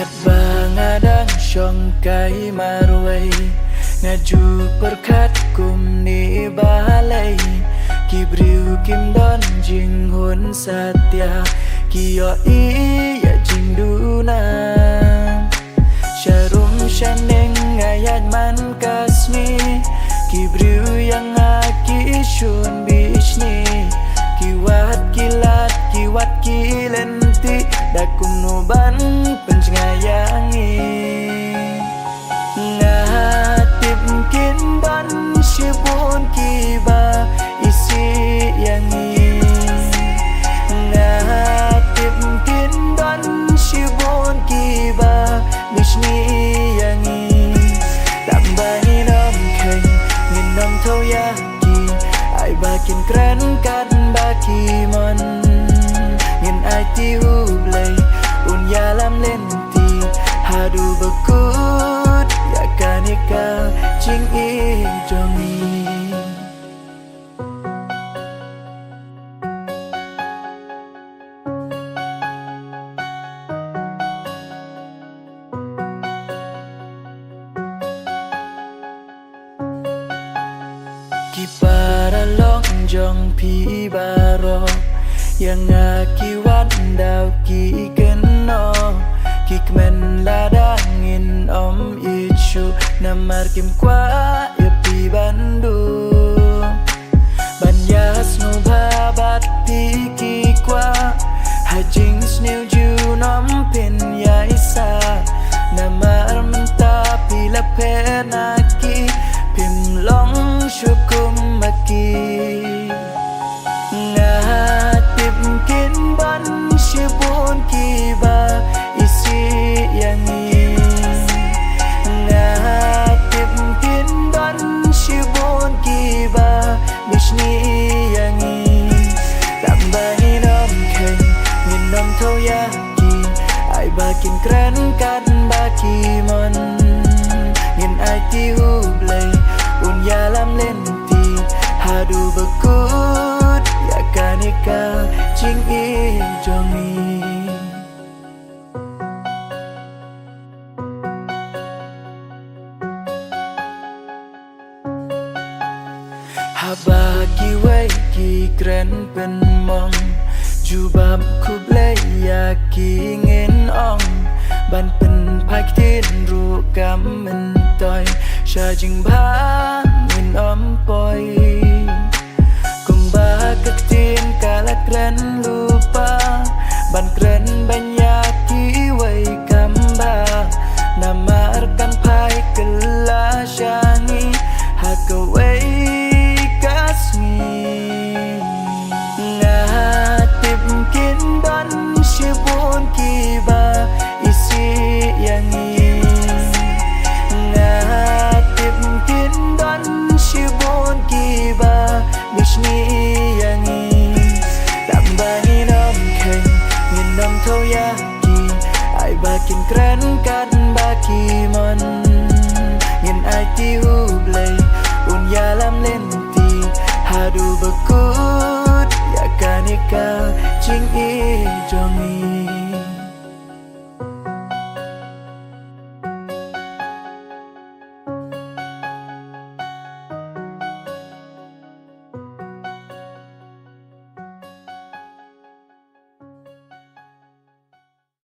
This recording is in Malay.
Kat bangadang syongkai marwai ngaju perkat kum ni balai kibriu kim don jing hun satya kiyo iya jing duna syarum shaneng ayat man kasmi kibriu yang aki shun bishni kiwat kilat kiwat kilenti dakum nuban penjengayangi ngatip kinban shibun kiba isi yangi ngatip kinban shibun kiba mishni yangi tambahin om keng nginom thau yaki ai bakin kren kan baki mon ngin ai ti hublai un yalam lenti hadu bekut ya kanika jing i jongi ki para long jong pi baro yang akiwat dau ki keno ki kmen ladangin om ichu namar kim kwa ya pi bandu banyas no babat pi ki kwa hajing snew ju nom pin ya isa namar menta pi la penaki pim long syukum maki ngatip kinban shibun kiba isi yangi ngatip kinban shibun kiba mishni yangi tambahin om keng nginom thau yaki ai bakin kren kan baki mon ngin ai ti hublai un yalam lenti hadu bekut ya kanika jing i jongi haba ki wei ki kren pen mong jubab kublai ya ki ngin ong ban pen phai tin ru kam men toy sha jing ba ngin om poi kumba katin kala kren lupa ban kren banyak ki wei kamba namar kan phai kala shangi hakawei kasmi ngatip kindan shibun kiba isi yangi ngatip kindan shibun kiba mishni yangi tambahin om keng nginom thau yaki ai bakin kren kan baki mon ngin ai ti hublai